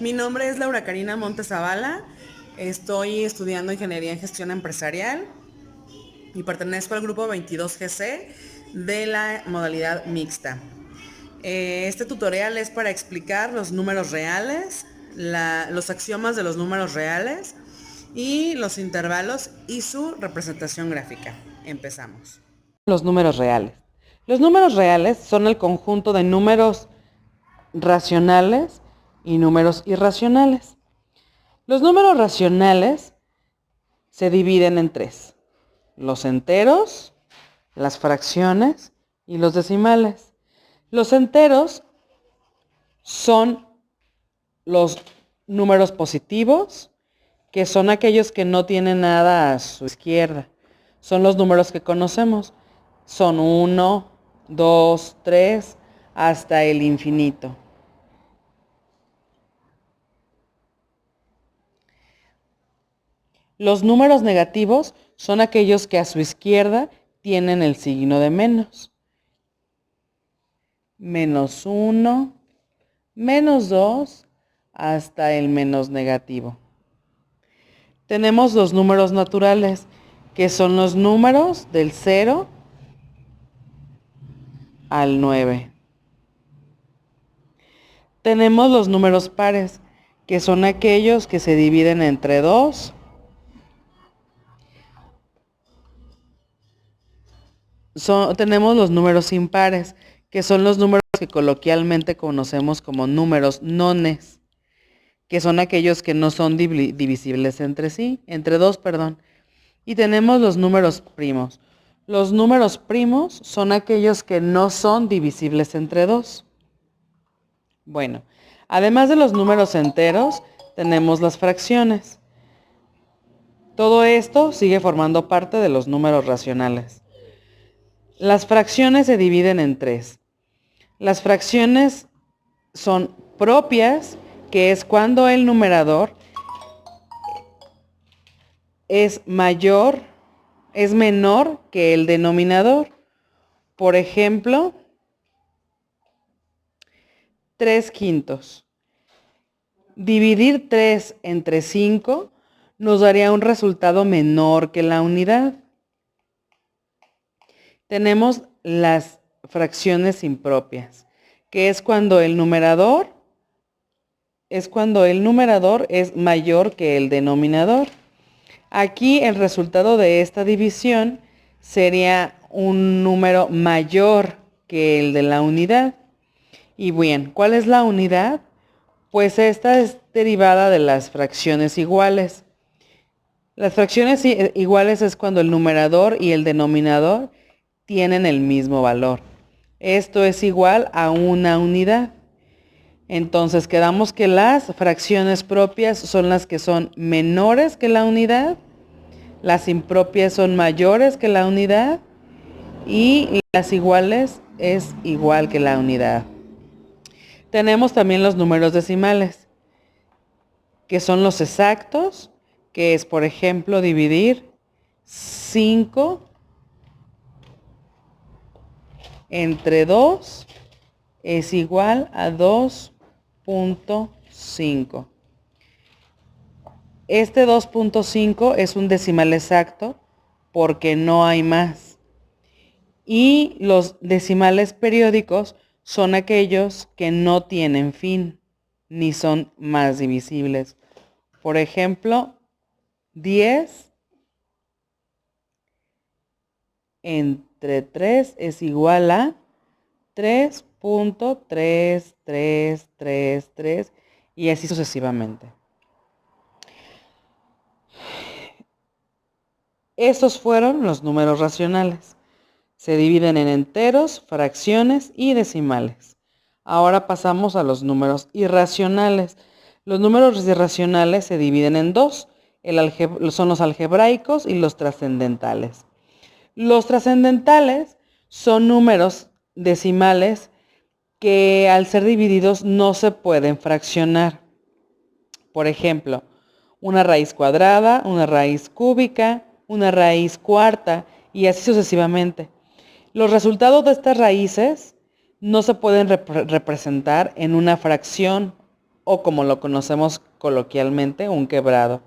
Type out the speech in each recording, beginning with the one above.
Mi nombre es Laura Karina Montes Zavala. Estoy estudiando Ingeniería en Gestión Empresarial y pertenezco al grupo 22GC de la modalidad mixta. Este tutorial es para explicar los números reales, los axiomas de los números reales y los intervalos y su representación gráfica. Empezamos. Los números reales. Los números reales son el conjunto de números racionales y números irracionales. Los números racionales se dividen en tres: los enteros, las fracciones y los decimales. Los enteros son los números positivos, que son aquellos que no tienen nada a su izquierda. Son los números que conocemos. Son 1, 2, 3, hasta el infinito. Los números negativos son aquellos que a su izquierda tienen el signo de menos. Menos 1, menos 2, hasta el menos negativo. Tenemos los números naturales, que son los números del 0 al 9. Tenemos los números pares, que son aquellos que se dividen entre 2. Tenemos los números impares, que son los números que coloquialmente conocemos como números nones, que son aquellos que no son divisibles entre 2, perdón. Y tenemos los números primos. Los números primos son aquellos que no son divisibles entre 2. Bueno, además de los números enteros, tenemos las fracciones. Todo esto sigue formando parte de los números racionales. Las fracciones se dividen en tres. Las fracciones son propias, que es cuando el numerador es menor que el denominador. Por ejemplo, 3/5. Dividir 3 entre 5 nos daría un resultado menor que la unidad. Tenemos las fracciones impropias, que es cuando el numerador es mayor que el denominador. Aquí el resultado de esta división sería un número mayor que el de la unidad. Y bien, ¿cuál es la unidad? Pues esta es derivada de las fracciones iguales. Las fracciones iguales es cuando el numerador y el denominador tienen el mismo valor. Esto es igual a una unidad. Entonces quedamos que las fracciones propias son las que son menores que la unidad, las impropias son mayores que la unidad y las iguales es igual que la unidad. Tenemos también los números decimales, que son los exactos, que es, por ejemplo, dividir 5 entre 2 es igual a 2.5. Este 2.5 es un decimal exacto porque no hay más. Y los decimales periódicos son aquellos que no tienen fin ni son más divisibles. Por ejemplo, 10 entre 3 es igual a 3.3333 y así sucesivamente. Estos fueron los números racionales. Se dividen en enteros, fracciones y decimales. Ahora pasamos a los números irracionales. Los números irracionales se dividen en dos. Son los algebraicos y los trascendentales. Los trascendentales son números decimales que al ser divididos no se pueden fraccionar. Por ejemplo, una raíz cuadrada, una raíz cúbica, una raíz cuarta y así sucesivamente. Los resultados de estas raíces no se pueden representar en una fracción o como lo conocemos coloquialmente, un quebrado.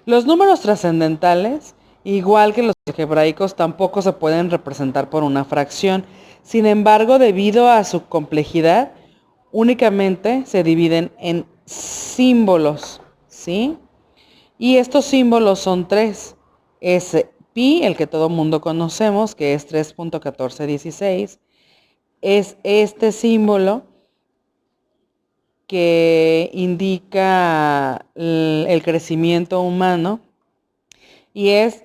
Los números trascendentales, igual que los algebraicos, tampoco se pueden representar por una fracción. Sin embargo, debido a su complejidad, únicamente se dividen en símbolos, ¿sí? Y estos símbolos son tres. Es pi, el que todo mundo conocemos, que es 3.1416. Es este símbolo que indica el crecimiento humano y es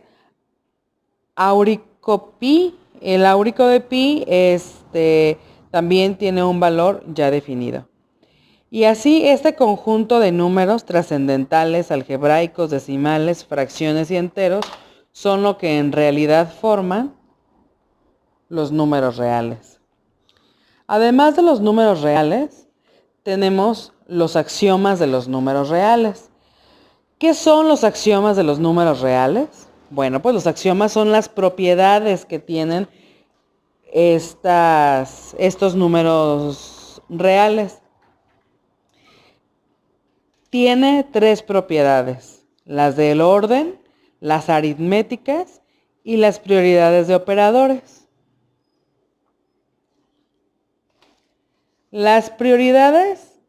áurico pi. El áurico de pi también tiene un valor ya definido. Y así este conjunto de números trascendentales, algebraicos, decimales, fracciones y enteros son lo que en realidad forman los números reales. Además de los números reales, tenemos los axiomas de los números reales. ¿Qué son los axiomas de los números reales? Bueno, pues los axiomas son las propiedades que tienen estos números reales. Tiene tres propiedades: las del orden, las aritméticas y las prioridades de operadores. Las prioridades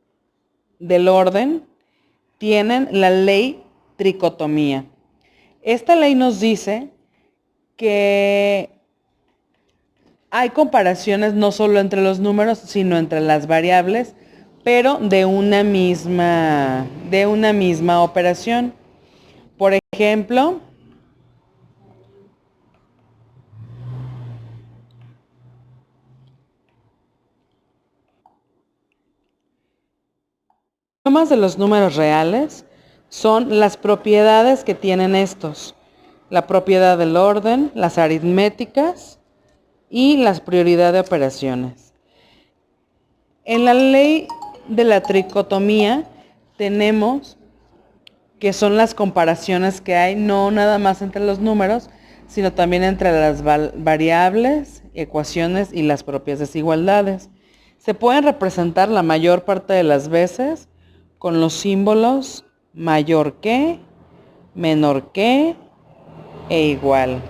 del orden tienen la ley tricotomía. Esta ley nos dice que hay comparaciones no solo entre los números, sino entre las variables, pero de una misma operación. Por ejemplo, los axiomas de los números reales son las propiedades que tienen estos: la propiedad del orden, las aritméticas y las prioridades de operaciones. En la ley de la tricotomía tenemos que son las comparaciones que hay, no nada más entre los números, sino también entre las variables, ecuaciones y las propias desigualdades. Se pueden representar la mayor parte de las veces con los símbolos mayor que, menor que e igual.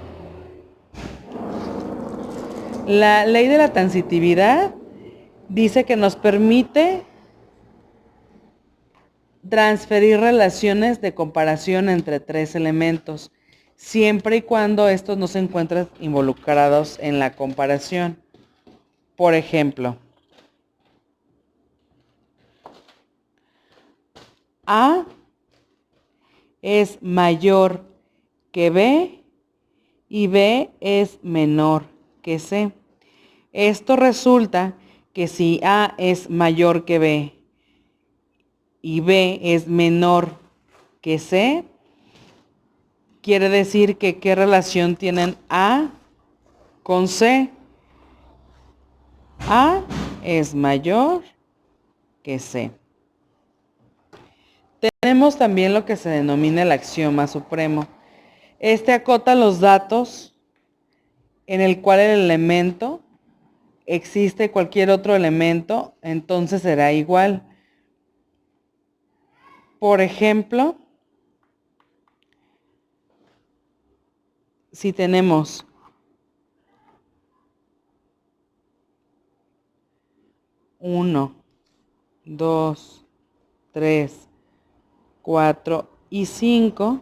La ley de la transitividad dice que nos permite transferir relaciones de comparación entre tres elementos, siempre y cuando estos no se encuentren involucrados en la comparación. Por ejemplo, A es mayor que B y B es menor que C. Esto resulta que si A es mayor que B y B es menor que C, quiere decir que ¿qué relación tienen A con C? A es mayor que C. Tenemos también lo que se denomina el axioma supremo. Este acota los datos en el cual el elemento existe cualquier otro elemento, entonces será igual. Por ejemplo, si tenemos uno, 2, 3, 4 y 5,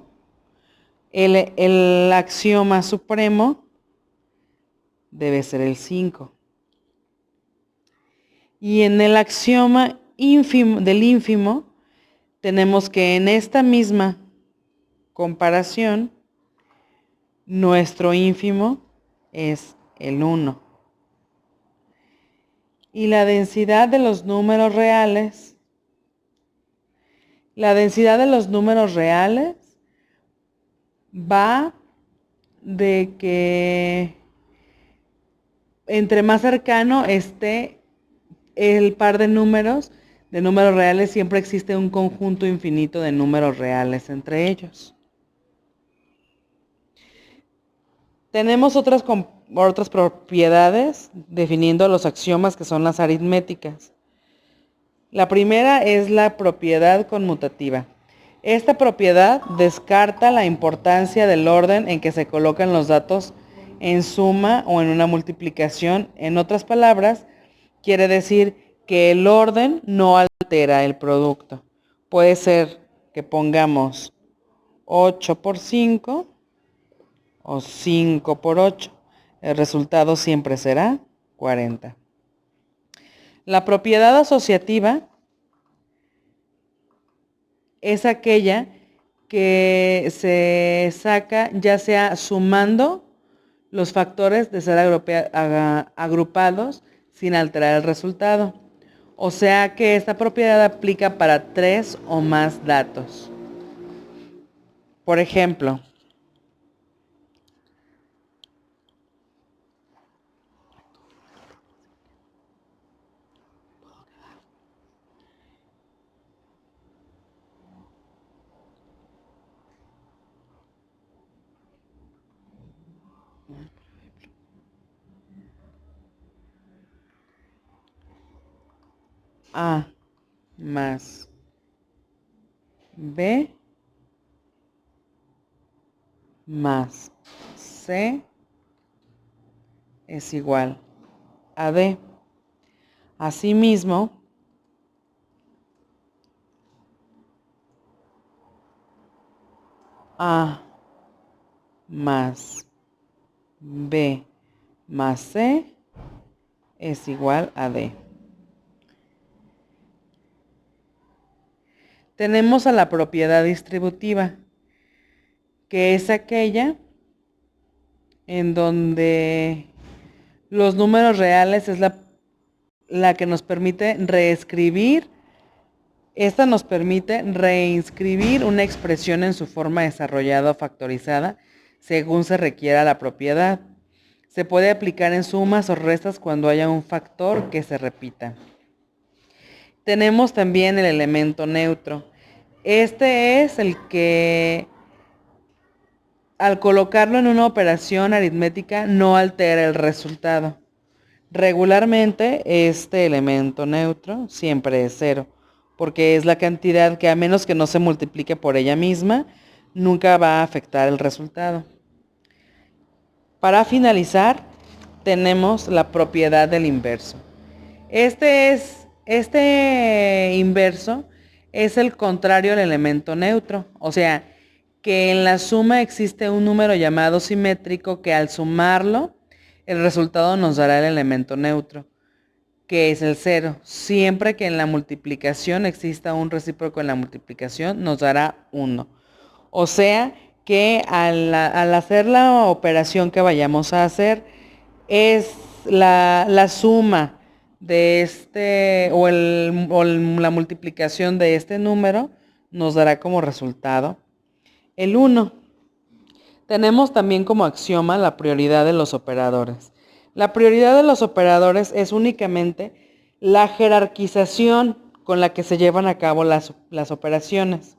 el axioma supremo debe ser el 5. Y en el axioma del ínfimo, tenemos que en esta misma comparación, nuestro ínfimo es el 1. Y la densidad de los números reales, va de que entre más cercano esté el par de números reales, siempre existe un conjunto infinito de números reales entre ellos. Tenemos otras propiedades definiendo los axiomas, que son las aritméticas. La primera es la propiedad conmutativa. Esta propiedad descarta la importancia del orden en que se colocan los datos en suma o en una multiplicación. En otras palabras, quiere decir que el orden no altera el producto. Puede ser que pongamos 8 por 5 o 5 por 8. El resultado siempre será 40. La propiedad asociativa es aquella que se saca ya sea sumando los factores de ser agrupados sin alterar el resultado. O sea que esta propiedad aplica para 3 o más datos. Por ejemplo, A más B más C es igual a D. Asimismo, A más B más C es igual a D. Tenemos a la propiedad distributiva, que es aquella en donde los números reales es la que nos permite reescribir. Esta nos permite reinscribir una expresión en su forma desarrollada o factorizada según se requiera la propiedad. Se puede aplicar en sumas o restas cuando haya un factor que se repita. Tenemos también el elemento neutro. Este es el que al colocarlo en una operación aritmética no altera el resultado. Regularmente este elemento neutro siempre es 0, porque es la cantidad que a menos que no se multiplique por ella misma, nunca va a afectar el resultado. Para finalizar, tenemos la propiedad del inverso. Este inverso es el contrario al elemento neutro, o sea, que en la suma existe un número llamado simétrico que al sumarlo, el resultado nos dará el elemento neutro, que es el 0. Siempre que en la multiplicación exista un recíproco en la multiplicación, nos dará 1. O sea que al hacer la operación que vayamos a hacer, es la suma de la multiplicación de este número nos dará como resultado el 1. Tenemos también como axioma la prioridad de los operadores. La prioridad de los operadores es únicamente la jerarquización con la que se llevan a cabo las operaciones.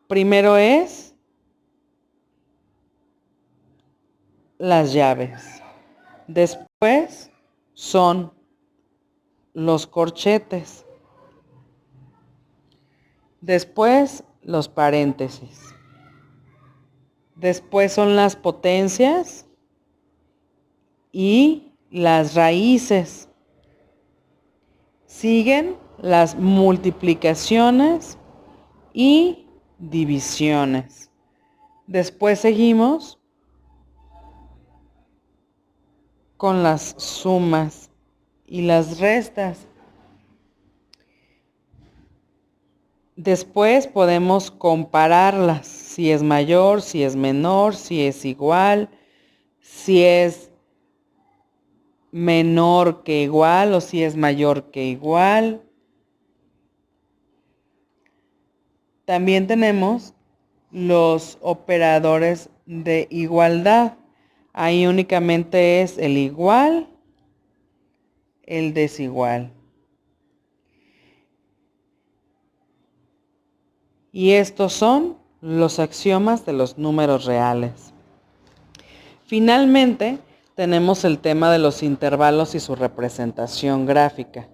Primero es las llaves. Después son los corchetes. Después los paréntesis. Después son las potencias y las raíces. Siguen las multiplicaciones y divisiones. Después seguimos con las sumas y las restas. Después podemos compararlas, si es mayor, si es menor, si es igual, si es menor que igual o si es mayor que igual. También tenemos los operadores de igualdad. Ahí únicamente es el igual, el desigual. Y estos son los axiomas de los números reales. Finalmente, tenemos el tema de los intervalos y su representación gráfica.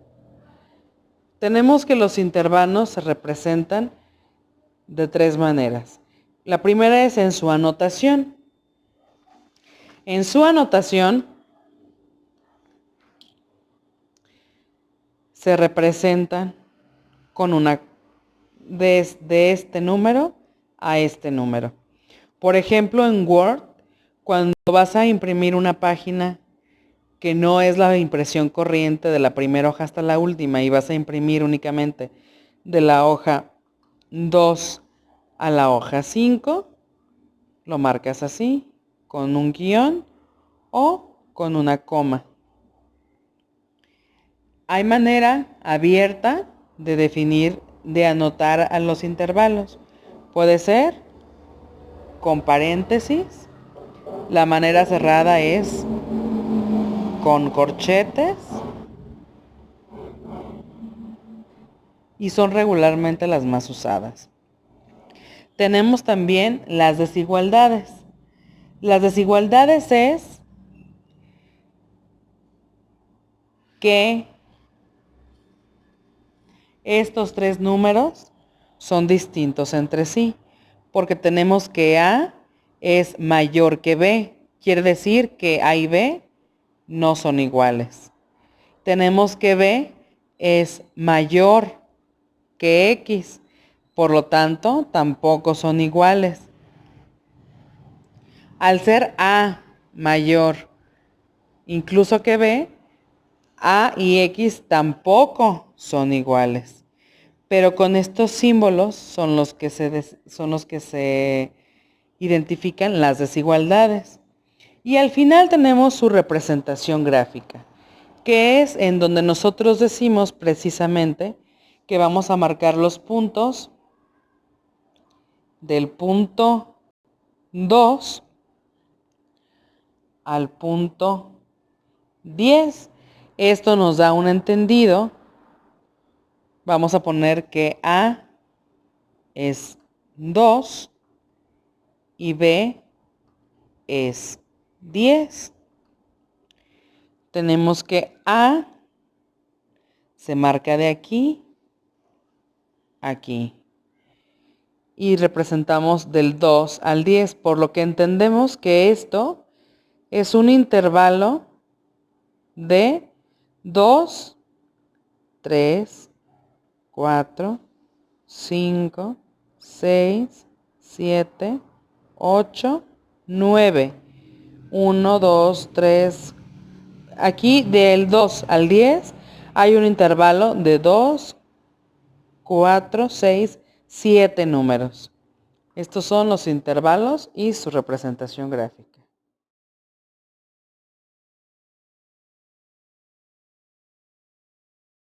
Tenemos que los intervalos se representan de 3 maneras. La primera es en su anotación. En su anotación se representan con una de este número a este número. Por ejemplo, en Word, cuando vas a imprimir una página que no es la impresión corriente de la primera hoja hasta la última y vas a imprimir únicamente de la hoja 2 a la hoja 5, lo marcas así, con un guión o con una coma. Hay manera abierta de definir, de anotar a los intervalos. Puede ser con paréntesis. La manera cerrada es con corchetes y son regularmente las más usadas. Tenemos también las desigualdades. Las desigualdades es que estos 3 números son distintos entre sí, porque tenemos que A es mayor que B. Quiere decir que A y B no son iguales. Tenemos que B es mayor que X, por lo tanto, tampoco son iguales. Al ser A mayor incluso que B, A y X tampoco son iguales. Pero con estos símbolos son los que se identifican las desigualdades. Y al final tenemos su representación gráfica, que es en donde nosotros decimos precisamente que vamos a marcar los puntos del punto 2 al punto 10. Esto nos da un entendido. Vamos a poner que A es 2 y B es 10. Tenemos que A se marca de aquí a aquí. Y representamos del 2 al 10, por lo que entendemos que esto es un intervalo de 2, 3, 4, 5, 6, 7, 8, 9. 1, 2, 3. Aquí del 2 al 10 hay un intervalo de 2, 4, 6, 7 números. Estos son los intervalos y su representación gráfica.